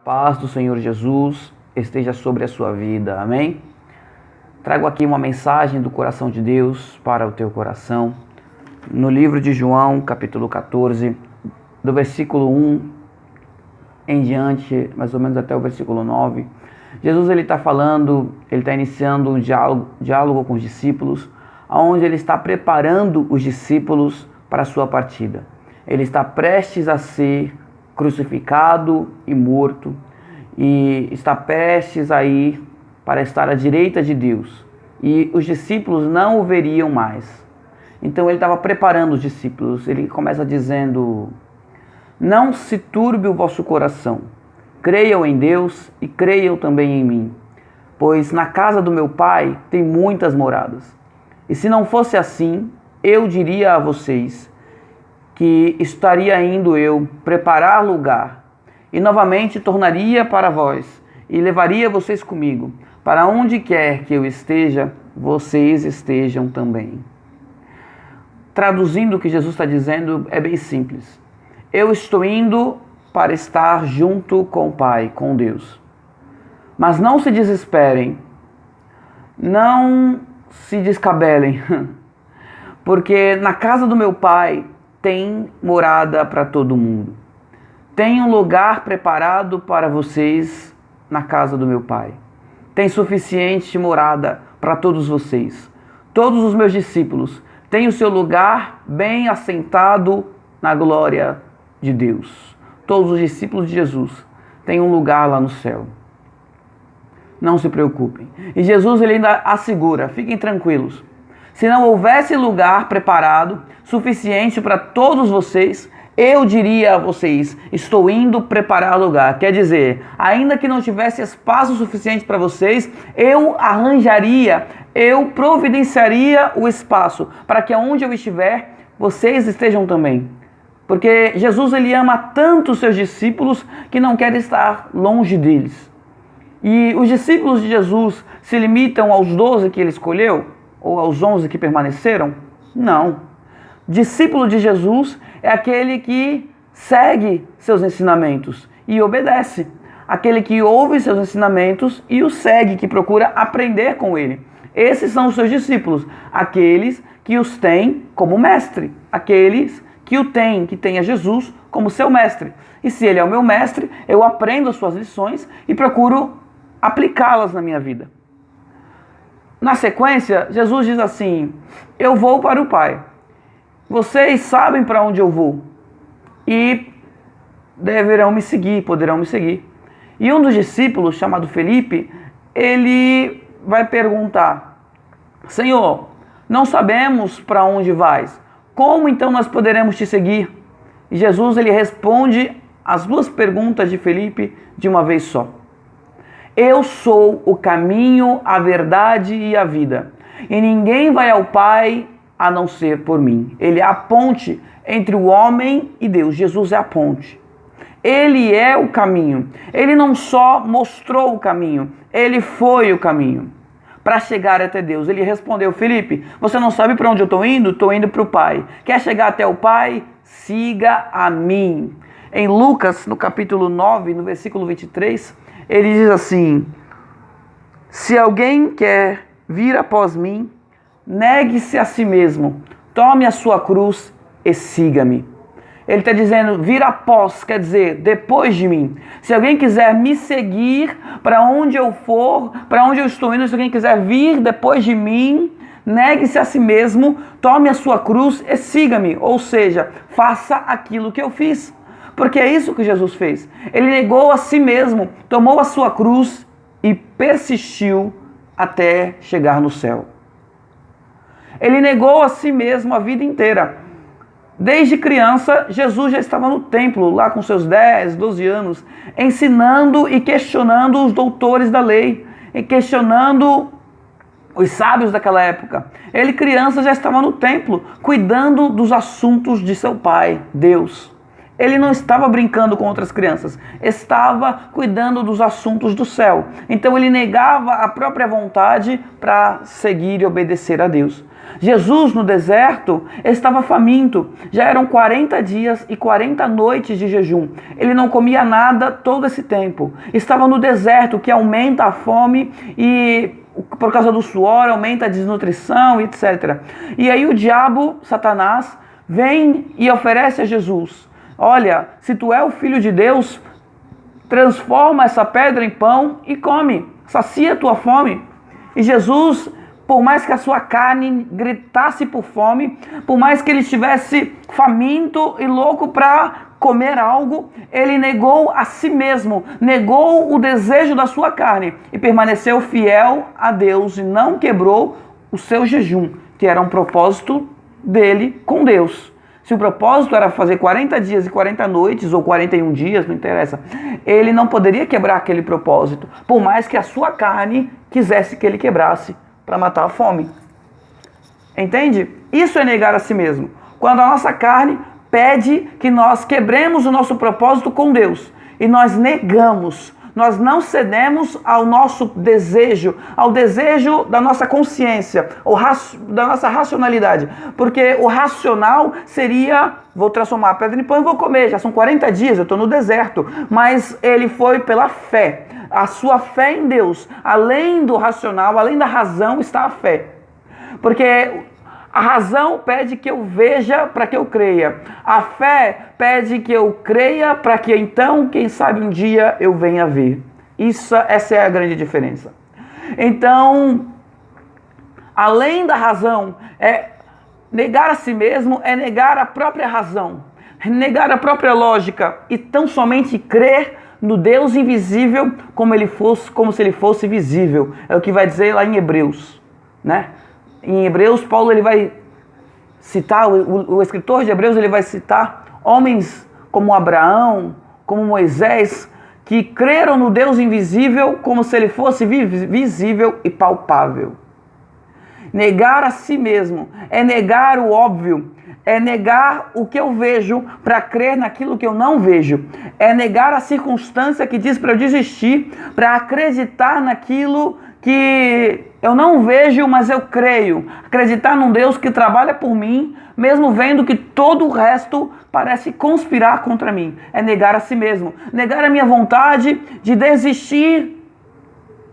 Paz do Senhor Jesus esteja sobre a sua vida, amém? Trago aqui uma mensagem do coração de Deus para o teu coração. No livro de João, capítulo 14, do versículo 1 em diante, mais ou menos até o versículo 9, Jesus ele está falando, ele está iniciando um diálogo com os discípulos, onde ele está preparando os discípulos para a sua partida. Ele está prestes a ser crucificado e morto, e está prestes a ir para estar à direita de Deus, e os discípulos não o veriam mais. Então ele estava preparando os discípulos. Ele começa dizendo: não se turbe o vosso coração, creiam em Deus e creiam também em mim, pois na casa do meu Pai tem muitas moradas, e se não fosse assim, eu diria a vocês que estaria indo eu preparar lugar, e novamente tornaria para vós, e levaria vocês comigo, para onde quer que eu esteja, vocês estejam também. Traduzindo o que Jesus está dizendo, é bem simples. Eu estou indo para estar junto com o Pai, com Deus. Mas não se desesperem, não se descabelem, porque na casa do meu Pai tem morada para todo mundo. Tem um lugar preparado para vocês na casa do meu Pai. Tem suficiente morada para todos vocês. Todos os meus discípulos têm o seu lugar bem assentado na glória de Deus. Todos os discípulos de Jesus têm um lugar lá no céu. Não se preocupem. E Jesus ele ainda assegura, fiquem tranquilos. Se não houvesse lugar preparado suficiente para todos vocês, eu diria a vocês, estou indo preparar lugar. Quer dizer, ainda que não tivesse espaço suficiente para vocês, eu arranjaria, eu providenciaria o espaço para que onde eu estiver, vocês estejam também. Porque Jesus ele ama tanto os seus discípulos que não quer estar longe deles. E os discípulos de Jesus se limitam aos 12 que ele escolheu? Ou aos 11 que permaneceram? Não. Discípulo de Jesus é aquele que segue seus ensinamentos e obedece. Aquele que ouve seus ensinamentos e os segue, que procura aprender com ele. Esses são os seus discípulos, aqueles que os têm como mestre, aqueles que o têm, que têm a Jesus como seu mestre. E se ele é o meu mestre, eu aprendo as suas lições e procuro aplicá-las na minha vida. Na sequência, Jesus diz assim: eu vou para o Pai. Vocês sabem para onde eu vou e deverão me seguir, poderão me seguir. E um dos discípulos, chamado Felipe, ele vai perguntar: Senhor, não sabemos para onde vais. Como então nós poderemos te seguir? E Jesus ele responde as duas perguntas de Felipe de uma vez só. Eu sou o caminho, a verdade e a vida. E ninguém vai ao Pai a não ser por mim. Ele é a ponte entre o homem e Deus. Jesus é a ponte. Ele é o caminho. Ele não só mostrou o caminho, ele foi o caminho para chegar até Deus. Ele respondeu: Felipe, você não sabe para onde eu estou indo? Estou indo para o Pai. Quer chegar até o Pai? Siga a mim. Em Lucas, no capítulo 9, no versículo 23, ele diz assim: se alguém quer vir após mim, negue-se a si mesmo, tome a sua cruz e siga-me. Ele está dizendo, vir após, quer dizer, depois de mim. Se alguém quiser me seguir para onde eu for, para onde eu estou indo, se alguém quiser vir depois de mim, negue-se a si mesmo, tome a sua cruz e siga-me. Ou seja, faça aquilo que eu fiz. Porque é isso que Jesus fez. Ele negou a si mesmo, tomou a sua cruz e persistiu até chegar no céu. Ele negou a si mesmo a vida inteira. Desde criança, Jesus já estava no templo, lá com seus 10, 12 anos, ensinando e questionando os doutores da lei, e questionando os sábios daquela época. Ele, criança, já estava no templo, cuidando dos assuntos de seu pai, Deus. Ele não estava brincando com outras crianças, estava cuidando dos assuntos do céu. Então ele negava a própria vontade para seguir e obedecer a Deus. Jesus no deserto estava faminto, já eram 40 dias e 40 noites de jejum. Ele não comia nada todo esse tempo. Estava no deserto, que aumenta a fome e por causa do suor aumenta a desnutrição, etc. E aí o diabo, Satanás, vem e oferece a Jesus: olha, se tu é o Filho de Deus, transforma essa pedra em pão e come, sacia a tua fome. E Jesus, por mais que a sua carne gritasse por fome, por mais que ele estivesse faminto e louco para comer algo, ele negou a si mesmo, negou o desejo da sua carne e permaneceu fiel a Deus e não quebrou o seu jejum, que era um propósito dele com Deus. Se o propósito era fazer 40 dias e 40 noites, ou 41 dias, não interessa, ele não poderia quebrar aquele propósito, por mais que a sua carne quisesse que ele quebrasse para matar a fome. Entende? Isso é negar a si mesmo. Quando a nossa carne pede que nós quebremos o nosso propósito com Deus e nós negamos, nós não cedemos ao nosso desejo, ao desejo da nossa consciência, da nossa racionalidade. Porque o racional seria: vou transformar a pedra em pão e vou comer. Já são 40 dias, eu estou no deserto. Mas ele foi pela fé. A sua fé em Deus, além do racional, além da razão, está a fé. Porque a razão pede que eu veja para que eu creia. A fé pede que eu creia para que então, quem sabe um dia, eu venha ver. Essa é a grande diferença. Então, além da razão, negar a si mesmo é negar a própria razão, negar a própria lógica e tão somente crer no Deus invisível como se ele fosse visível. É o que vai dizer lá em Hebreus, né? Em Hebreus, Paulo ele vai citar, o escritor de Hebreus ele vai citar homens como Abraão, como Moisés, que creram no Deus invisível como se ele fosse visível e palpável. Negar a si mesmo é negar o óbvio, é negar o que eu vejo para crer naquilo que eu não vejo, é negar a circunstância que diz para eu desistir, para acreditar naquilo que eu não vejo, mas eu creio. Acreditar num Deus que trabalha por mim, mesmo vendo que todo o resto parece conspirar contra mim. É negar a si mesmo. Negar a minha vontade de desistir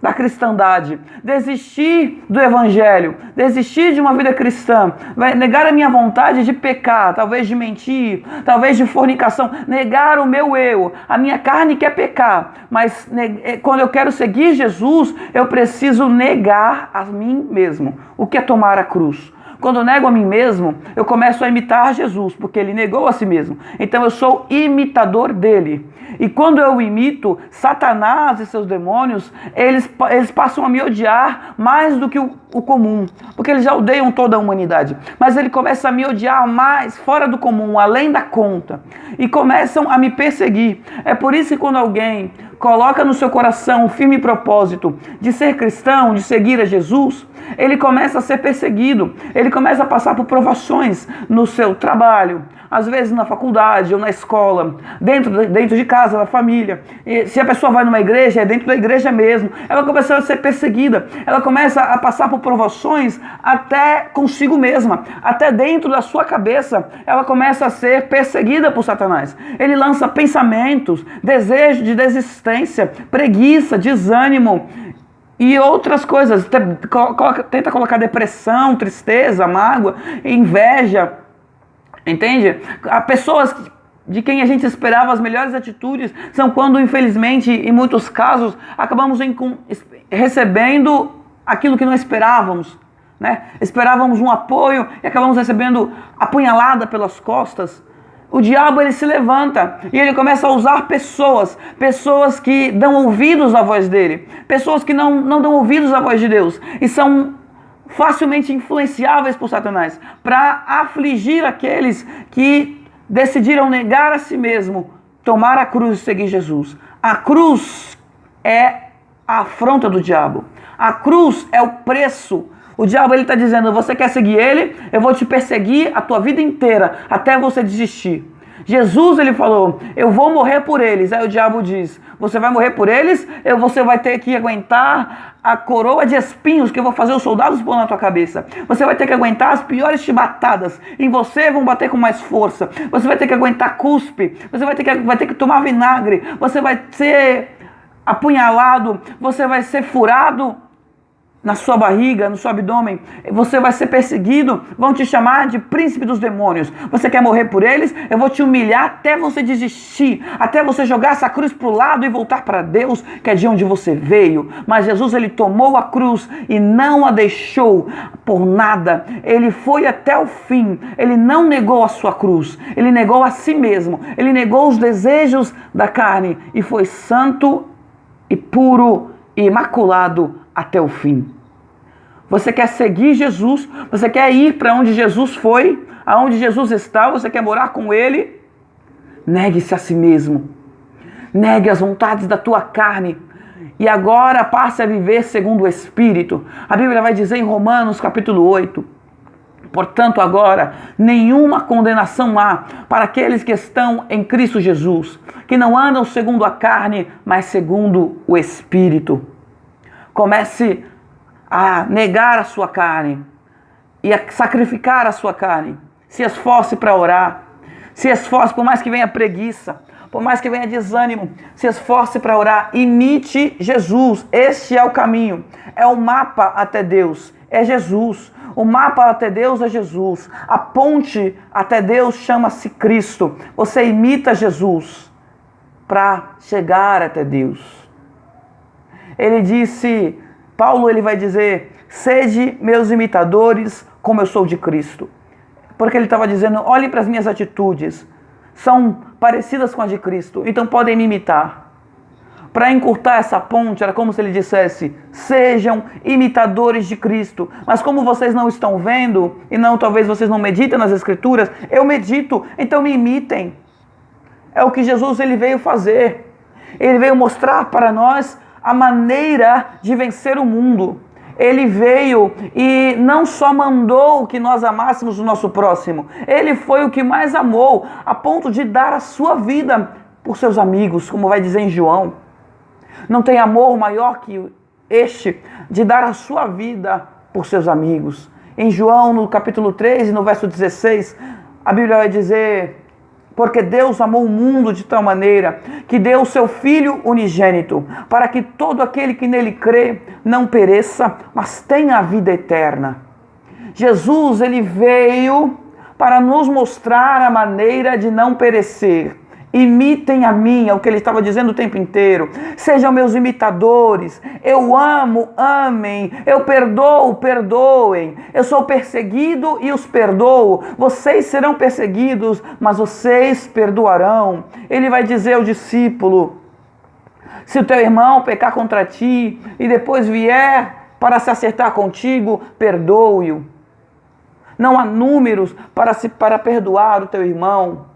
da cristandade, desistir do evangelho, desistir de uma vida cristã, vai negar a minha vontade de pecar, talvez de mentir, talvez de fornicação, negar o meu eu, a minha carne quer pecar, mas quando eu quero seguir Jesus, eu preciso negar a mim mesmo. O que é tomar a cruz? Quando eu nego a mim mesmo, eu começo a imitar Jesus, porque ele negou a si mesmo. Então eu sou imitador dele. E quando eu imito, Satanás e seus demônios, eles passam a me odiar mais do que o comum. Porque eles já odeiam toda a humanidade. Mas ele começa a me odiar mais, fora do comum, além da conta. E começam a me perseguir. É por isso que quando alguém coloca no seu coração um firme propósito de ser cristão, de seguir a Jesus, ele começa a ser perseguido, ele começa a passar por provações no seu trabalho, às vezes na faculdade ou na escola, dentro de casa, na família. E se a pessoa vai numa igreja, é dentro da igreja mesmo. Ela começa a ser perseguida, ela começa a passar por provações até consigo mesma, até dentro da sua cabeça, ela começa a ser perseguida por Satanás. Ele lança pensamentos, desejo de desistência, preguiça, desânimo e outras coisas. Tenta colocar depressão, tristeza, mágoa, inveja. Entende? Há pessoas de quem a gente esperava as melhores atitudes são quando, infelizmente, em muitos casos, acabamos recebendo aquilo que não esperávamos, né? Esperávamos um apoio e acabamos recebendo apunhalada pelas costas. O diabo ele se levanta e ele começa a usar pessoas que dão ouvidos à voz dele, pessoas que não dão ouvidos à voz de Deus e são facilmente influenciáveis por Satanás para afligir aqueles que decidiram negar a si mesmo, tomar a cruz e seguir Jesus. A cruz é a afronta do diabo. A cruz é o preço. O diabo ele está dizendo: você quer seguir ele? Eu vou te perseguir a tua vida inteira até você desistir. Jesus, ele falou, eu vou morrer por eles. Aí o diabo diz, você vai morrer por eles? Você vai ter que aguentar a coroa de espinhos que eu vou fazer os soldados pôr na tua cabeça. Você vai ter que aguentar as piores chibatadas. Em você vão bater com mais força. Você vai ter que aguentar cuspe. Você vai ter que tomar vinagre. Você vai ser apunhalado. Você vai ser furado na sua barriga, no seu abdômen, você vai ser perseguido, vão te chamar de príncipe dos demônios. Você quer morrer por eles? Eu vou te humilhar até você desistir, até você jogar essa cruz para o lado e voltar para Deus, que é de onde você veio. Mas Jesus, ele tomou a cruz e não a deixou por nada. Ele foi até o fim, ele não negou a sua cruz, ele negou a si mesmo, ele negou os desejos da carne e foi santo e puro e imaculado até o fim. Você quer seguir Jesus? Você quer ir para onde Jesus foi? Aonde Jesus está? Você quer morar com Ele? Negue-se a si mesmo. Negue as vontades da tua carne. E agora passe a viver segundo o Espírito. A Bíblia vai dizer em Romanos capítulo 8. Portanto, agora, nenhuma condenação há para aqueles que estão em Cristo Jesus, que não andam segundo a carne, mas segundo o Espírito. Comece a negar a sua carne e a sacrificar a sua carne. Se esforce para orar. Se esforce, por mais que venha preguiça, por mais que venha desânimo, se esforce para orar. Imite Jesus. Este é o caminho. É o mapa até Deus. É Jesus. O mapa até Deus é Jesus. A ponte até Deus chama-se Cristo. Você imita Jesus para chegar até Deus. Ele disse, Paulo ele vai dizer, sede meus imitadores como eu sou de Cristo. Porque ele estava dizendo, olhem para as minhas atitudes, são parecidas com as de Cristo, então podem me imitar. Para encurtar essa ponte, era como se ele dissesse, sejam imitadores de Cristo. Mas como vocês não estão vendo, e não, talvez vocês não meditem nas Escrituras, eu medito, então me imitem. É o que Jesus ele veio fazer. Ele veio mostrar para nós a maneira de vencer o mundo. Ele veio e não só mandou que nós amássemos o nosso próximo, ele foi o que mais amou, a ponto de dar a sua vida por seus amigos, como vai dizer em João. Não tem amor maior que este, de dar a sua vida por seus amigos. Em João, no capítulo 3, no verso 16, a Bíblia vai dizer, porque Deus amou o mundo de tal maneira que deu o seu Filho unigênito, para que todo aquele que nele crê não pereça, mas tenha a vida eterna. Jesus, ele veio para nos mostrar a maneira de não perecer. Imitem a mim, é o que ele estava dizendo o tempo inteiro. Sejam meus imitadores. Eu amo, amem. Eu perdoo, perdoem. Eu sou perseguido e os perdoo. Vocês serão perseguidos, mas vocês perdoarão. Ele vai dizer ao discípulo, se o teu irmão pecar contra ti e depois vier para se acertar contigo, perdoe-o. Não há números para perdoar o teu irmão.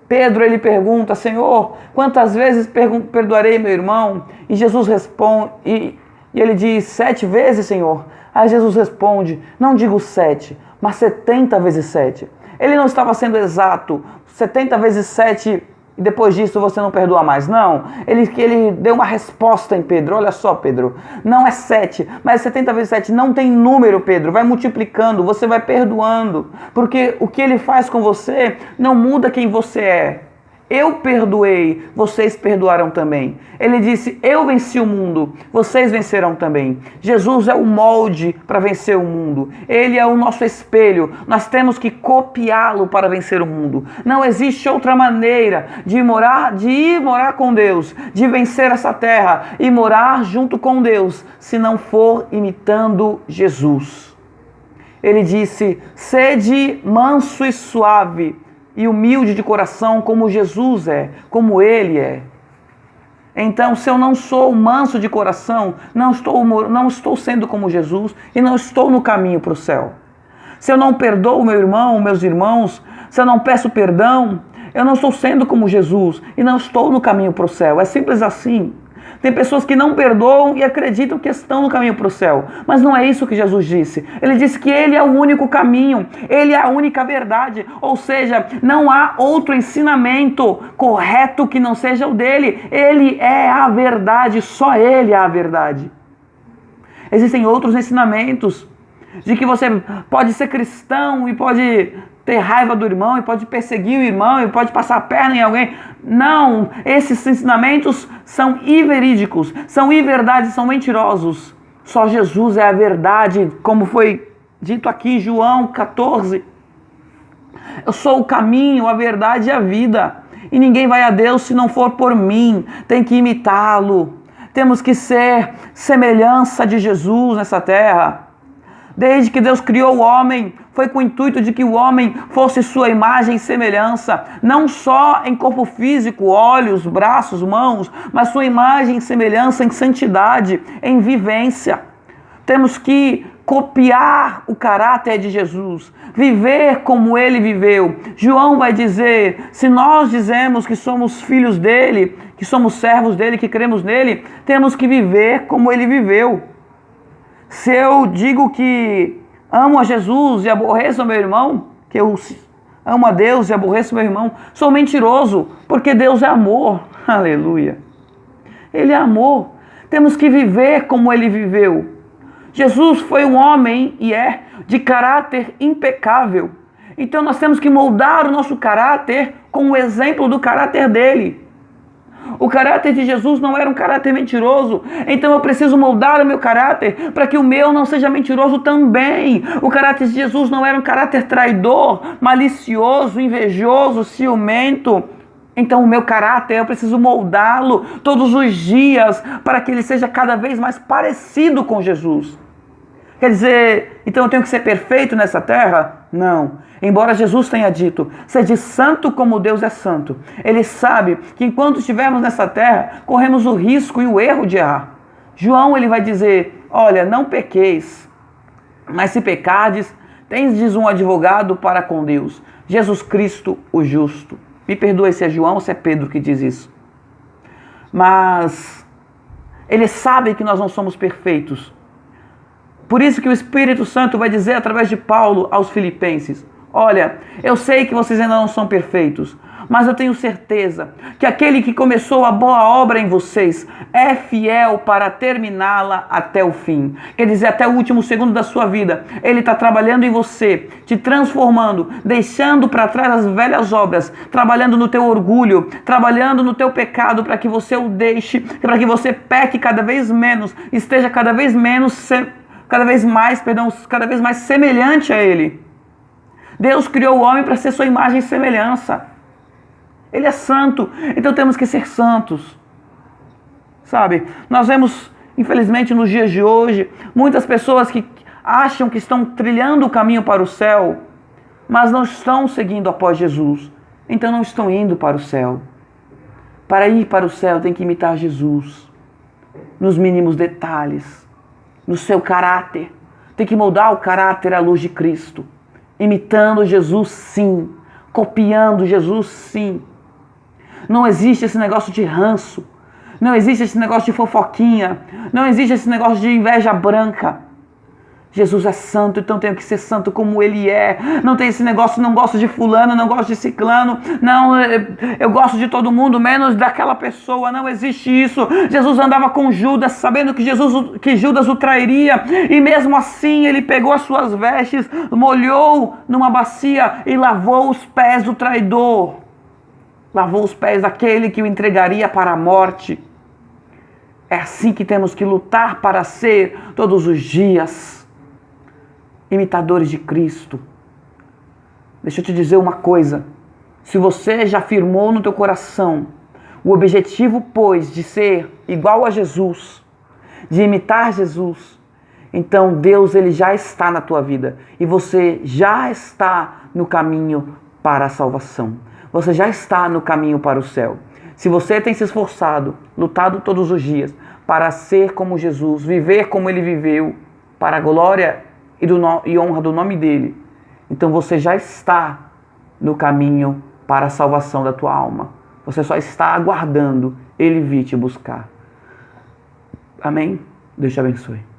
Pedro, ele pergunta, Senhor, quantas vezes perdoarei meu irmão? E Jesus responde, e ele diz, 7 vezes, Senhor? Aí Jesus responde, não digo 7, mas 70 vezes 7. Ele não estava sendo exato, 70 vezes 7, e depois disso você não perdoa mais. Não, ele deu uma resposta em Pedro. Olha só, Pedro, não é 7, mas 70 vezes 7. Não tem número, Pedro. Vai multiplicando, você vai perdoando. Porque o que ele faz com você não muda quem você é. Eu perdoei, vocês perdoarão também. Ele disse, eu venci o mundo, vocês vencerão também. Jesus é o molde para vencer o mundo. Ele é o nosso espelho. Nós temos que copiá-lo para vencer o mundo. Não existe outra maneira de ir morar com Deus, de vencer essa terra e morar junto com Deus, se não for imitando Jesus. Ele disse, sede manso e suave, e humilde de coração como Jesus é, como Ele é. Então, se eu não sou manso de coração, não estou sendo como Jesus e não estou no caminho para o céu. Se eu não perdoo meu irmão, meus irmãos, se eu não peço perdão, eu não estou sendo como Jesus e não estou no caminho para o céu. É simples assim. Tem pessoas que não perdoam e acreditam que estão no caminho para o céu. Mas não é isso que Jesus disse. Ele disse que Ele é o único caminho, Ele é a única verdade. Ou seja, não há outro ensinamento correto que não seja o dele. Ele é a verdade, só Ele é a verdade. Existem outros ensinamentos de que você pode ser cristão e pode ter raiva do irmão, e pode perseguir o irmão, e pode passar a perna em alguém. Não, esses ensinamentos são inverídicos, são inverdades, são mentirosos. Só Jesus é a verdade, como foi dito aqui em João 14. Eu sou o caminho, a verdade e a vida, e ninguém vai a Deus se não for por mim. Tem que imitá-lo. Temos que ser semelhança de Jesus nessa terra. Desde que Deus criou o homem, foi com o intuito de que o homem fosse sua imagem e semelhança, não só em corpo físico, olhos, braços, mãos, mas sua imagem e semelhança em santidade, em vivência. Temos que copiar o caráter de Jesus, viver como ele viveu. João vai dizer, se nós dizemos que somos filhos dele, que somos servos dele, que cremos nele, temos que viver como ele viveu. Se eu digo que amo a Jesus e aborreço o meu irmão, que eu amo a Deus e aborreço o meu irmão, sou mentiroso, porque Deus é amor. Aleluia. Ele é amor. Temos que viver como ele viveu. Jesus foi um homem e é de caráter impecável. Então nós temos que moldar o nosso caráter com o exemplo do caráter dele. O caráter de Jesus não era um caráter mentiroso, então eu preciso moldar o meu caráter para que o meu não seja mentiroso também. O caráter de Jesus não era um caráter traidor, malicioso, invejoso, ciumento. Então o meu caráter, eu preciso moldá-lo todos os dias para que ele seja cada vez mais parecido com Jesus. Quer dizer, então eu tenho que ser perfeito nessa terra? Não. Embora Jesus tenha dito, sede santo como Deus é santo. Ele sabe que enquanto estivermos nessa terra, corremos o risco e o erro de errar. João ele vai dizer, olha, não pequeis, mas se pecardes, tendes um advogado para com Deus, Jesus Cristo o justo. Me perdoe se é João ou se é Pedro que diz isso. Mas ele sabe que nós não somos perfeitos. Por isso que o Espírito Santo vai dizer através de Paulo aos Filipenses, olha, eu sei que vocês ainda não são perfeitos, mas eu tenho certeza que aquele que começou a boa obra em vocês é fiel para terminá-la até o fim. Quer dizer, até o último segundo da sua vida. Ele está trabalhando em você, te transformando, deixando para trás as velhas obras, trabalhando no teu orgulho, trabalhando no teu pecado para que você o deixe, para que você peque cada vez menos, esteja cada vez mais semelhante a ele. Deus criou o homem para ser sua imagem e semelhança. Ele é santo, então temos que ser santos. Sabe, nós vemos, infelizmente, nos dias de hoje, muitas pessoas que acham que estão trilhando o caminho para o céu, mas não estão seguindo após Jesus. Então não estão indo para o céu. Para ir para o céu tem que imitar Jesus, nos mínimos detalhes, no seu caráter. Tem que moldar o caráter à luz de Cristo. Imitando Jesus, sim. Copiando Jesus, sim. Não existe esse negócio de ranço. Não existe esse negócio de fofoquinha. Não existe esse negócio de inveja branca. Jesus é santo, então tenho que ser santo como ele é. Não tem esse negócio, não gosto de fulano, não gosto de ciclano. Não, eu gosto de todo mundo, menos daquela pessoa. Não existe isso. Jesus andava com Judas, sabendo que Judas o trairia. E mesmo assim, ele pegou as suas vestes, molhou numa bacia e lavou os pés do traidor. Lavou os pés daquele que o entregaria para a morte. É assim que temos que lutar para ser todos os dias imitadores de Cristo. Deixa eu te dizer uma coisa. Se você já afirmou no teu coração o objetivo, pois, de ser igual a Jesus, de imitar Jesus, então Deus ele já está na tua vida e você já está no caminho para a salvação. Você já está no caminho para o céu. Se você tem se esforçado, lutado todos os dias para ser como Jesus, viver como ele viveu, para a glória e honra do nome dele, então você já está no caminho para a salvação da tua alma. Você só está aguardando ele vir te buscar. Amém? Deus te abençoe.